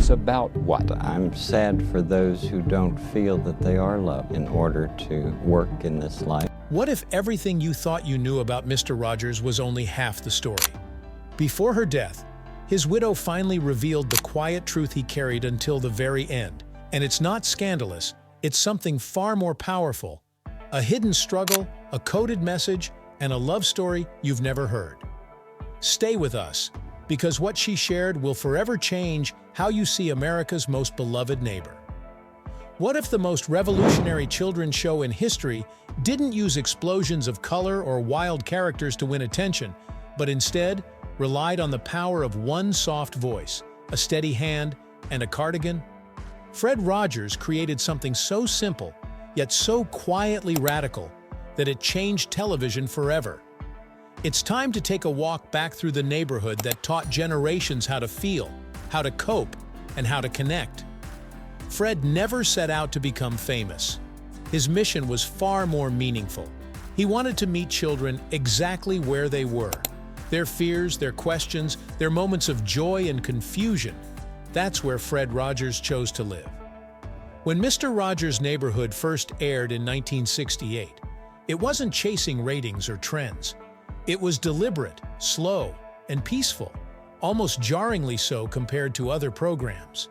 is about what? I'm sad for those who don't feel that they are loved in order to work in this life. What if everything you thought you knew about Mr. Rogers was only half the story? Before her death, his widow finally revealed the quiet truth he carried until the very end. And it's not scandalous, it's something far more powerful. A hidden struggle, a coded message, and a love story you've never heard. Stay with us, because what she shared will forever change how you see America's most beloved neighbor. What if the most revolutionary children's show in history didn't use explosions of color or wild characters to win attention, but instead relied on the power of one soft voice, a steady hand, and a cardigan? Fred Rogers created something so simple, yet so quietly radical, that it changed television forever. It's time to take a walk back through the neighborhood that taught generations how to feel, how to cope, and how to connect. Fred never set out to become famous. His mission was far more meaningful. He wanted to meet children exactly where they were. Their fears, their questions, their moments of joy and confusion. That's where Fred Rogers chose to live. When Mr. Rogers' Neighborhood first aired in 1968, it wasn't chasing ratings or trends. It was deliberate, slow, and peaceful, almost jarringly so compared to other programs.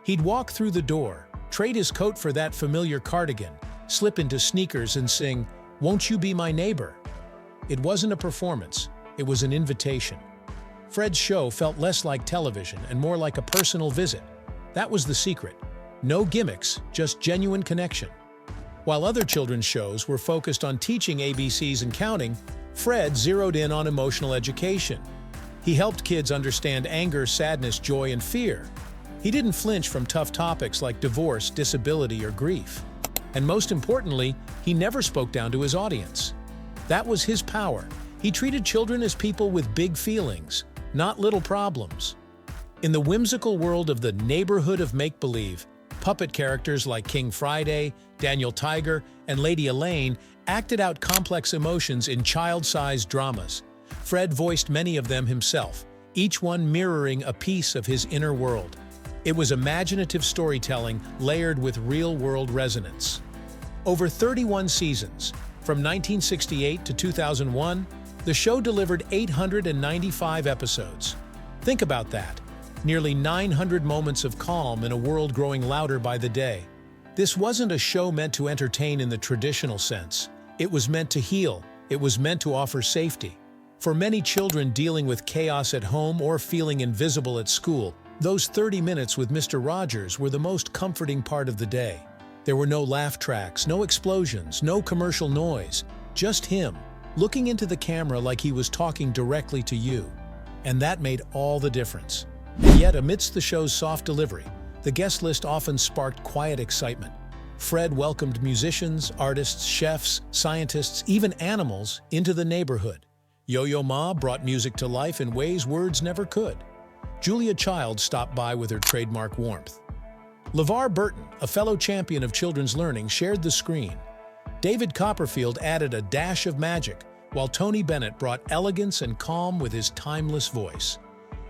He'd walk through the door, trade his coat for that familiar cardigan, slip into sneakers and sing, "Won't you be my neighbor?" It wasn't a performance, it was an invitation. Fred's show felt less like television and more like a personal visit. That was the secret. No gimmicks, just genuine connection. While other children's shows were focused on teaching ABCs and counting, Fred zeroed in on emotional education. He helped kids understand anger, sadness, joy, and fear. He didn't flinch from tough topics like divorce, disability, or grief. And most importantly, he never spoke down to his audience. That was his power. He treated children as people with big feelings, not little problems. In the whimsical world of the neighborhood of make-believe, puppet characters like King Friday, Daniel Tiger, and Lady Elaine acted out complex emotions in child-sized dramas. Fred voiced many of them himself, each one mirroring a piece of his inner world. It was imaginative storytelling layered with real-world resonance. Over 31 seasons, from 1968 to 2001, the show delivered 895 episodes. Think about that. Nearly 900 moments of calm in a world growing louder by the day. This wasn't a show meant to entertain in the traditional sense. It was meant to heal. It was meant to offer safety. For many children dealing with chaos at home or feeling invisible at school, those 30 minutes with Mr. Rogers were the most comforting part of the day. There were no laugh tracks, no explosions, no commercial noise, just him, looking into the camera like he was talking directly to you. And that made all the difference. And yet, amidst the show's soft delivery, the guest list often sparked quiet excitement. Fred welcomed musicians, artists, chefs, scientists, even animals into the neighborhood. Yo-Yo Ma brought music to life in ways words never could. Julia Child stopped by with her trademark warmth. LeVar Burton, a fellow champion of children's learning, shared the screen. David Copperfield added a dash of magic, while Tony Bennett brought elegance and calm with his timeless voice.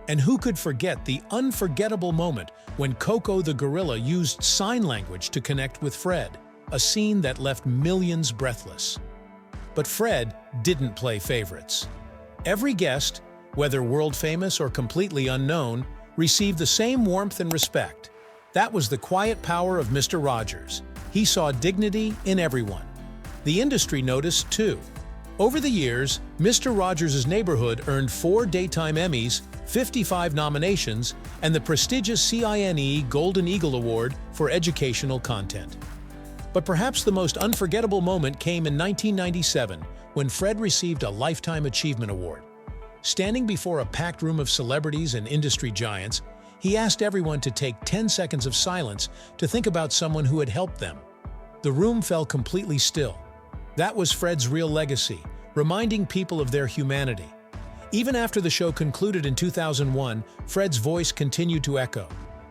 And who could forget the unforgettable moment when Coco the gorilla used sign language to connect with Fred, a scene that left millions breathless. But Fred didn't play favorites. Every guest, whether world-famous or completely unknown, received the same warmth and respect. That was the quiet power of Mr. Rogers. He saw dignity in everyone. The industry noticed, too. Over the years, Mr. Rogers' Neighborhood earned 4 Daytime Emmys, 55 nominations, and the prestigious CINE Golden Eagle Award for educational content. But perhaps the most unforgettable moment came in 1997, when Fred received a Lifetime Achievement Award. Standing before a packed room of celebrities and industry giants, he asked everyone to take 10 seconds of silence to think about someone who had helped them. The room fell completely still. That was Fred's real legacy, reminding people of their humanity. Even after the show concluded in 2001, Fred's voice continued to echo.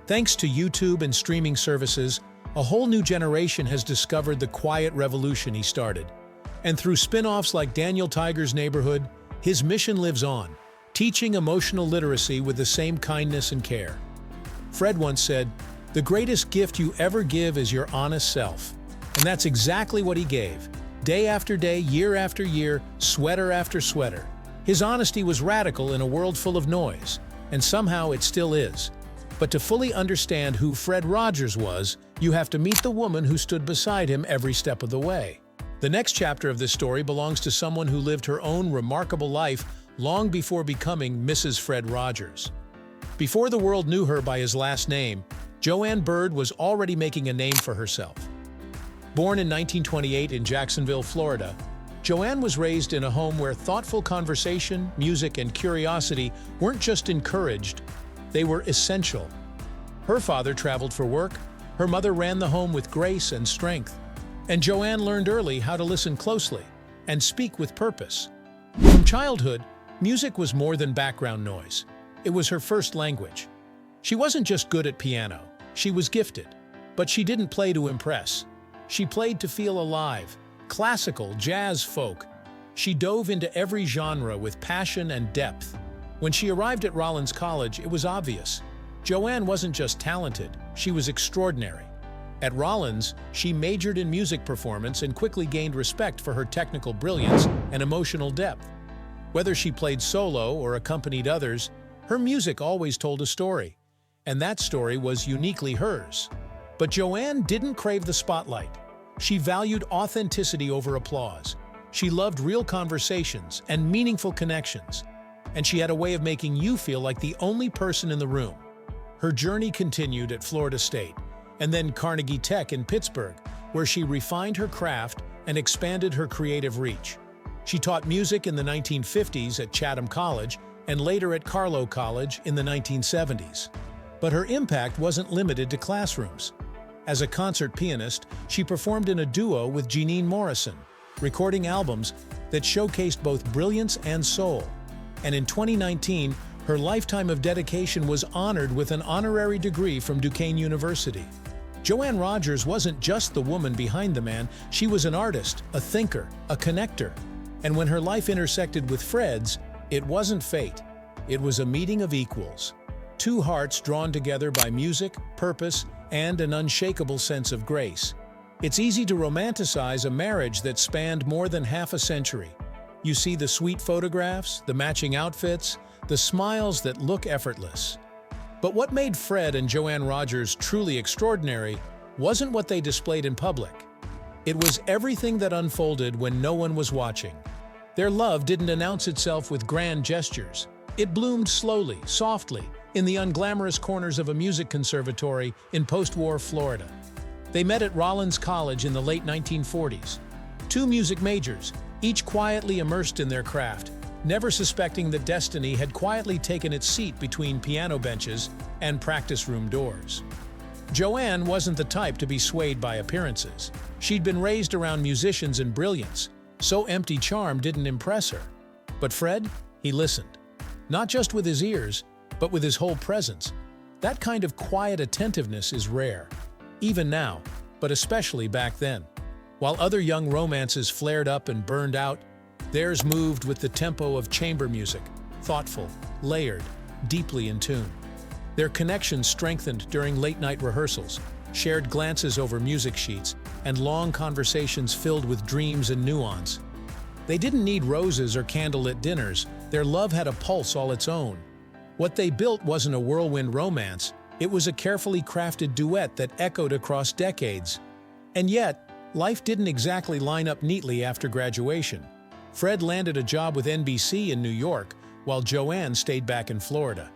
Thanks to YouTube and streaming services, a whole new generation has discovered the quiet revolution he started. And through spin-offs like Daniel Tiger's Neighborhood, his mission lives on, teaching emotional literacy with the same kindness and care. Fred once said, "The greatest gift you ever give is your honest self." And that's exactly what he gave. Day after day, year after year, sweater after sweater. His honesty was radical in a world full of noise, and somehow it still is. But to fully understand who Fred Rogers was, you have to meet the woman who stood beside him every step of the way. The next chapter of this story belongs to someone who lived her own remarkable life long before becoming Mrs. Fred Rogers. Before the world knew her by his last name, Joanne Bird was already making a name for herself. Born in 1928 in Jacksonville, Florida, Joanne was raised in a home where thoughtful conversation, music, and curiosity weren't just encouraged, they were essential. Her father traveled for work, her mother ran the home with grace and strength, and Joanne learned early how to listen closely and speak with purpose. From childhood, music was more than background noise. It was her first language. She wasn't just good at piano, she was gifted. But she didn't play to impress. She played to feel alive. Classical, jazz, folk. She dove into every genre with passion and depth. When she arrived at Rollins College, it was obvious. Joanne wasn't just talented, she was extraordinary. At Rollins, she majored in music performance and quickly gained respect for her technical brilliance and emotional depth. Whether she played solo or accompanied others, her music always told a story, and that story was uniquely hers. But Joanne didn't crave the spotlight. She valued authenticity over applause. She loved real conversations and meaningful connections, and she had a way of making you feel like the only person in the room. Her journey continued at Florida State, and then Carnegie Tech in Pittsburgh, where she refined her craft and expanded her creative reach. She taught music in the 1950s at Chatham College and later at Carlow College in the 1970s. But her impact wasn't limited to classrooms. As a concert pianist, she performed in a duo with Jeanine Morrison, recording albums that showcased both brilliance and soul. And in 2019, her lifetime of dedication was honored with an honorary degree from Duquesne University. Joanne Rogers wasn't just the woman behind the man, she was an artist, a thinker, a connector. And when her life intersected with Fred's, it wasn't fate, it was a meeting of equals. Two hearts drawn together by music, purpose, and an unshakable sense of grace. It's easy to romanticize a marriage that spanned more than half a century. You see the sweet photographs, the matching outfits, the smiles that look effortless. But what made Fred and Joanne Rogers truly extraordinary wasn't what they displayed in public. It was everything that unfolded when no one was watching. Their love didn't announce itself with grand gestures. It bloomed slowly, softly, in the unglamorous corners of a music conservatory in post-war Florida. They met at Rollins College in the late 1940s. Two music majors, each quietly immersed in their craft, never suspecting that destiny had quietly taken its seat between piano benches and practice room doors. Joanne wasn't the type to be swayed by appearances. She'd been raised around musicians and brilliance, so empty charm didn't impress her. But Fred, he listened. Not just with his ears, but with his whole presence. That kind of quiet attentiveness is rare, even now, but especially back then. While other young romances flared up and burned out, theirs moved with the tempo of chamber music, thoughtful, layered, deeply in tune. Their connection strengthened during late-night rehearsals, shared glances over music sheets, and long conversations filled with dreams and nuance. They didn't need roses or candlelit dinners, their love had a pulse all its own. What they built wasn't a whirlwind romance, it was a carefully crafted duet that echoed across decades. And yet, life didn't exactly line up neatly after graduation. Fred landed a job with NBC in New York, while Joanne stayed back in Florida.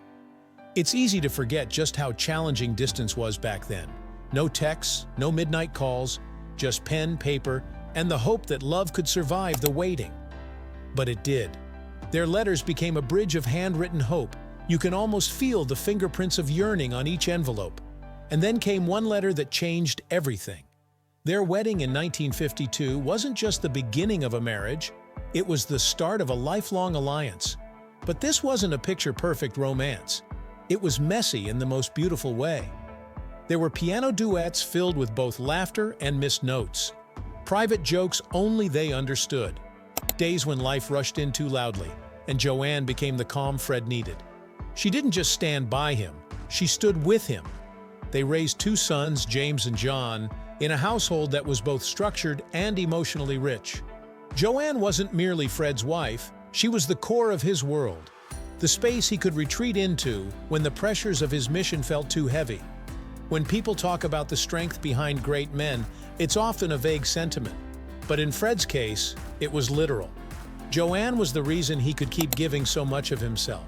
It's easy to forget just how challenging distance was back then. No texts, no midnight calls, just pen, paper, and the hope that love could survive the waiting. But it did. Their letters became a bridge of handwritten hope. You can almost feel the fingerprints of yearning on each envelope. And then came one letter that changed everything. Their wedding in 1952 wasn't just the beginning of a marriage, it was the start of a lifelong alliance. But this wasn't a picture-perfect romance. It was messy in the most beautiful way. There were piano duets filled with both laughter and missed notes. Private jokes only they understood. Days when life rushed in too loudly, and Joanne became the calm Fred needed. She didn't just stand by him, She stood with him. They raised two sons, James and John, in a household that was both structured and emotionally rich. Joanne wasn't merely Fred's wife, she was the core of his world, the space he could retreat into when the pressures of his mission felt too heavy. When people talk about the strength behind great men, it's often a vague sentiment. But in Fred's case, it was literal. Joanne was the reason he could keep giving so much of himself.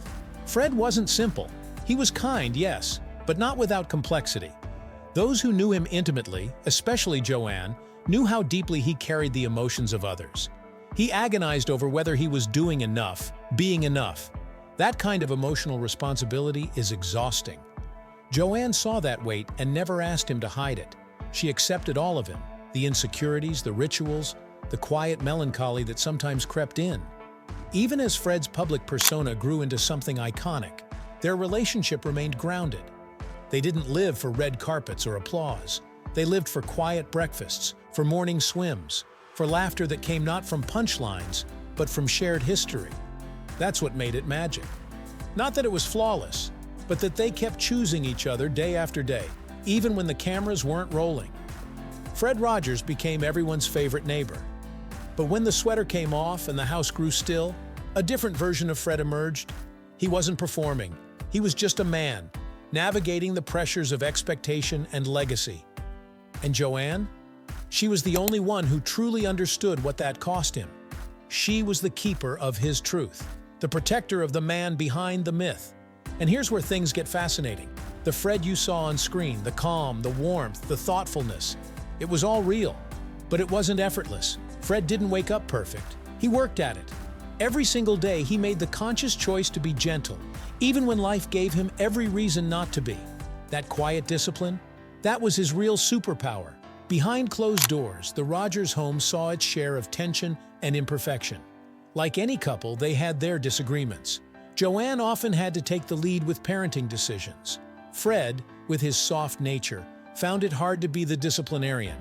Fred wasn't simple. He was kind, yes, but not without complexity. Those who knew him intimately, especially Joanne, knew how deeply he carried the emotions of others. He agonized over whether he was doing enough, being enough. That kind of emotional responsibility is exhausting. Joanne saw that weight and never asked him to hide it. She accepted all of him, the insecurities, the rituals, the quiet melancholy that sometimes crept in. Even as Fred's public persona grew into something iconic, their relationship remained grounded. They didn't live for red carpets or applause. They lived for quiet breakfasts, for morning swims, for laughter that came not from punchlines, but from shared history. That's what made it magic. Not that it was flawless, but that they kept choosing each other day after day, even when the cameras weren't rolling. Fred Rogers became everyone's favorite neighbor. But when the sweater came off and the house grew still, a different version of Fred emerged. He wasn't performing. He was just a man, navigating the pressures of expectation and legacy. And Joanne? She was the only one who truly understood what that cost him. She was the keeper of his truth, the protector of the man behind the myth. And here's where things get fascinating. The Fred you saw on screen, the calm, the warmth, the thoughtfulness, it was all real, but it wasn't effortless. Fred didn't wake up perfect. He worked at it. Every single day, he made the conscious choice to be gentle, even when life gave him every reason not to be. That quiet discipline, that was his real superpower. Behind closed doors, the Rogers home saw its share of tension and imperfection. Like any couple, they had their disagreements. Joanne often had to take the lead with parenting decisions. Fred, with his soft nature, found it hard to be the disciplinarian.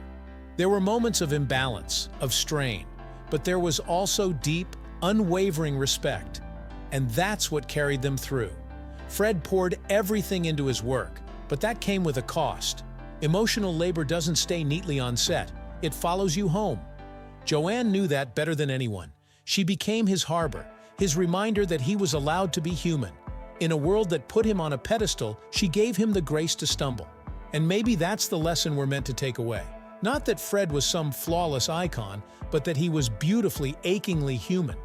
There were moments of imbalance, of strain, but there was also deep, unwavering respect. And that's what carried them through. Fred poured everything into his work, but that came with a cost. Emotional labor doesn't stay neatly on set. It follows you home. Joanne knew that better than anyone. She became his harbor, his reminder that he was allowed to be human. In a world that put him on a pedestal, she gave him the grace to stumble. And maybe that's the lesson we're meant to take away. Not that Fred was some flawless icon, but that he was beautifully, achingly human.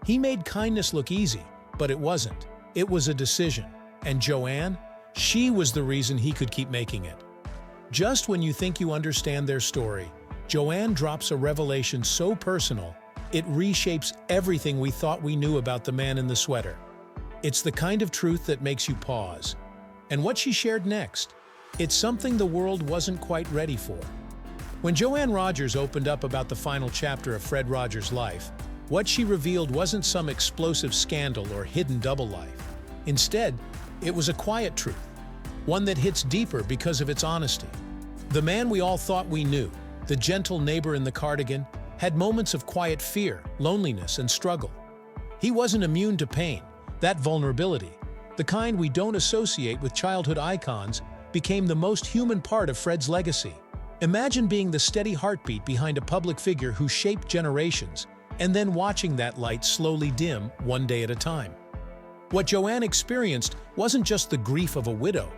He made kindness look easy, but it wasn't. It was a decision. And Joanne? She was the reason he could keep making it. Just when you think you understand their story, Joanne drops a revelation so personal, it reshapes everything we thought we knew about the man in the sweater. It's the kind of truth that makes you pause. And what she shared next? It's something the world wasn't quite ready for. When Joanne Rogers opened up about the final chapter of Fred Rogers' life, what she revealed wasn't some explosive scandal or hidden double life. Instead, it was a quiet truth, one that hits deeper because of its honesty. The man we all thought we knew, the gentle neighbor in the cardigan, had moments of quiet fear, loneliness, and struggle. He wasn't immune to pain. That vulnerability, the kind we don't associate with childhood icons, became the most human part of Fred's legacy. Imagine being the steady heartbeat behind a public figure who shaped generations, and then watching that light slowly dim one day at a time. What Joanne experienced wasn't just the grief of a widow.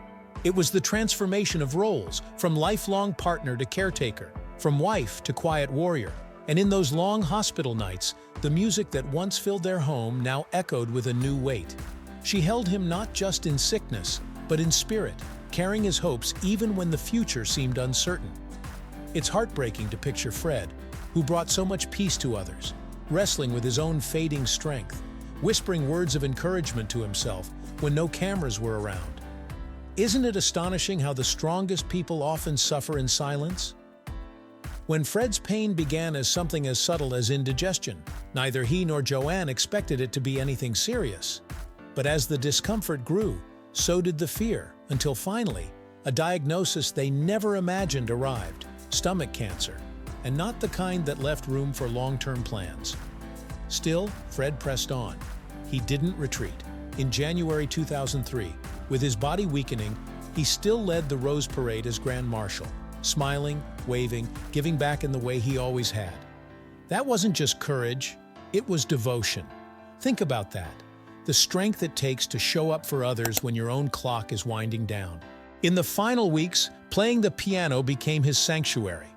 It was the transformation of roles, from lifelong partner to caretaker, from wife to quiet warrior. And in those long hospital nights, the music that once filled their home now echoed with a new weight. She held him not just in sickness, but in spirit, carrying his hopes even when the future seemed uncertain. It's heartbreaking to picture Fred, who brought so much peace to others, wrestling with his own fading strength, whispering words of encouragement to himself when no cameras were around. Isn't it astonishing how the strongest people often suffer in silence? When Fred's pain began as something as subtle as indigestion, neither he nor Joanne expected it to be anything serious. But as the discomfort grew, so did the fear, until finally, a diagnosis they never imagined arrived: stomach cancer, and not the kind that left room for long-term plans. Still, Fred pressed on. He didn't retreat. In January 2003, With his body weakening, he still led the Rose Parade as Grand Marshal, smiling, waving, giving back in the way he always had. That wasn't just courage, it was devotion. Think about that. The strength it takes to show up for others when your own clock is winding down. In the final weeks, playing the piano became his sanctuary.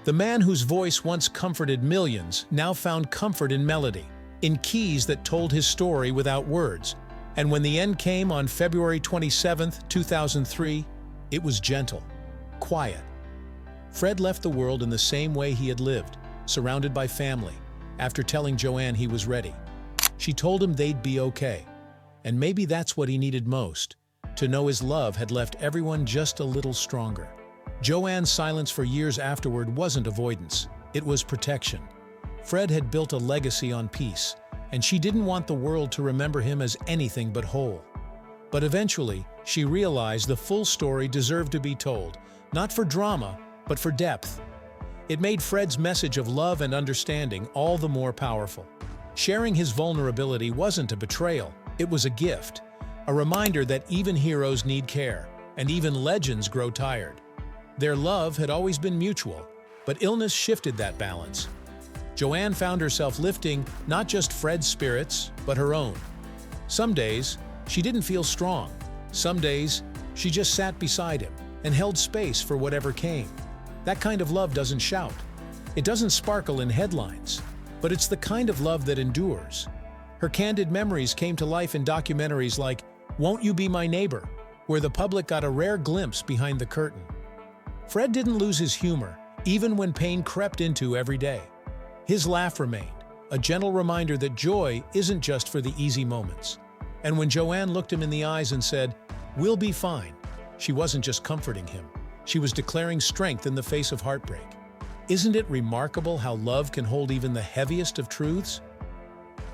The man whose voice once comforted millions now found comfort in melody, in keys that told his story without words. And when the end came on February 27, 2003, it was gentle, quiet. Fred left the world in the same way he had lived, surrounded by family, after telling Joanne he was ready. She told him they'd be okay. And maybe that's what he needed most, to know his love had left everyone just a little stronger. Joanne's silence for years afterward wasn't avoidance, it was protection. Fred had built a legacy on peace, and she didn't want the world to remember him as anything but whole. But eventually, she realized the full story deserved to be told, not for drama, but for depth. It made Fred's message of love and understanding all the more powerful. Sharing his vulnerability wasn't a betrayal, it was a gift, a reminder that even heroes need care, and even legends grow tired. Their love had always been mutual, but illness shifted that balance. Joanne found herself lifting not just Fred's spirits, but her own. Some days, she didn't feel strong. Some days, she just sat beside him and held space for whatever came. That kind of love doesn't shout. It doesn't sparkle in headlines, but it's the kind of love that endures. Her candid memories came to life in documentaries like Won't You Be My Neighbor, where the public got a rare glimpse behind the curtain. Fred didn't lose his humor, even when pain crept into every day. His laugh remained, a gentle reminder that joy isn't just for the easy moments. And when Joanne looked him in the eyes and said, "We'll be fine," she wasn't just comforting him. She was declaring strength in the face of heartbreak. Isn't it remarkable how love can hold even the heaviest of truths?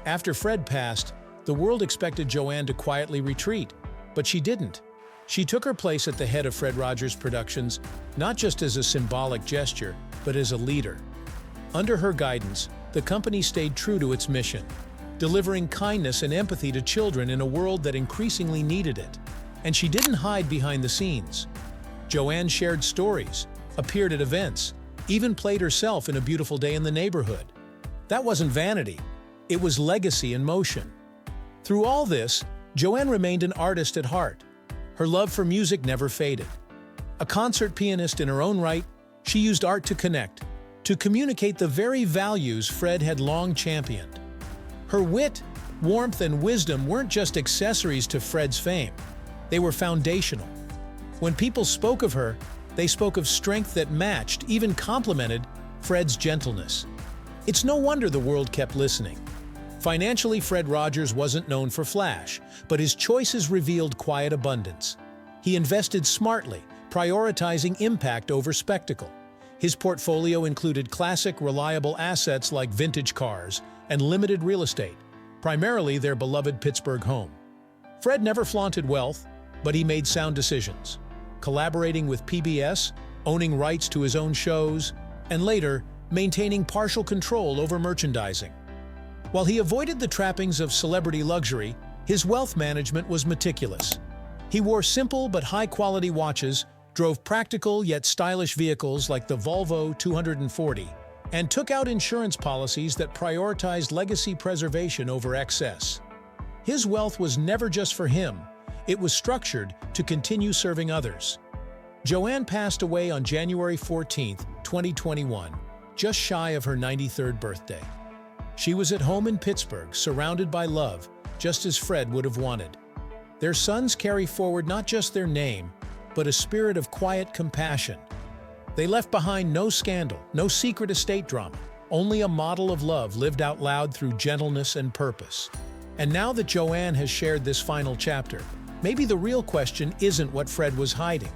After Fred passed, the world expected Joanne to quietly retreat, but she didn't. She took her place at the head of Fred Rogers Productions, not just as a symbolic gesture, but as a leader. Under her guidance, the company stayed true to its mission, delivering kindness and empathy to children in a world that increasingly needed it. And she didn't hide behind the scenes. Joanne shared stories, appeared at events, even played herself in A Beautiful Day in the Neighborhood. That wasn't vanity, it was legacy in motion. Through all this, Joanne remained an artist at heart. Her love for music never faded. A concert pianist in her own right, she used art to connect, to communicate the very values Fred had long championed. Her wit, warmth, and wisdom weren't just accessories to Fred's fame. They were foundational. When people spoke of her, they spoke of strength that matched, even complemented, Fred's gentleness. It's no wonder the world kept listening. Financially, Fred Rogers wasn't known for flash, but his choices revealed quiet abundance. He invested smartly, prioritizing impact over spectacle. His portfolio included classic, reliable assets like vintage cars and limited real estate, primarily their beloved Pittsburgh home. Fred never flaunted wealth, but he made sound decisions, collaborating with PBS, owning rights to his own shows, and later, maintaining partial control over merchandising. While he avoided the trappings of celebrity luxury, his wealth management was meticulous. He wore simple but high-quality watches, drove practical yet stylish vehicles like the Volvo 240, and took out insurance policies that prioritized legacy preservation over excess. His wealth was never just for him, it was structured to continue serving others. Joanne passed away on January 14, 2021, just shy of her 93rd birthday. She was at home in Pittsburgh, surrounded by love, just as Fred would have wanted. Their sons carry forward not just their name, but a spirit of quiet compassion. They left behind no scandal, no secret estate drama, only a model of love lived out loud through gentleness and purpose. And now that Joanne has shared this final chapter, maybe the real question isn't what Fred was hiding.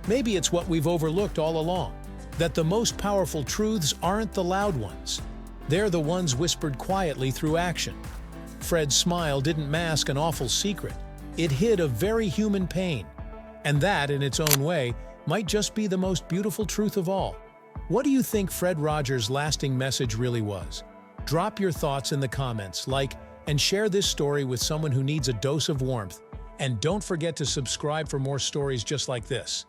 Maybe it's what we've overlooked all along, that the most powerful truths aren't the loud ones. They're the ones whispered quietly through action. Fred's smile didn't mask an awful secret. It hid a very human pain. And that, in its own way, might just be the most beautiful truth of all. What do you think Fred Rogers' lasting message really was? Drop your thoughts in the comments, like, and share this story with someone who needs a dose of warmth. And don't forget to subscribe for more stories just like this.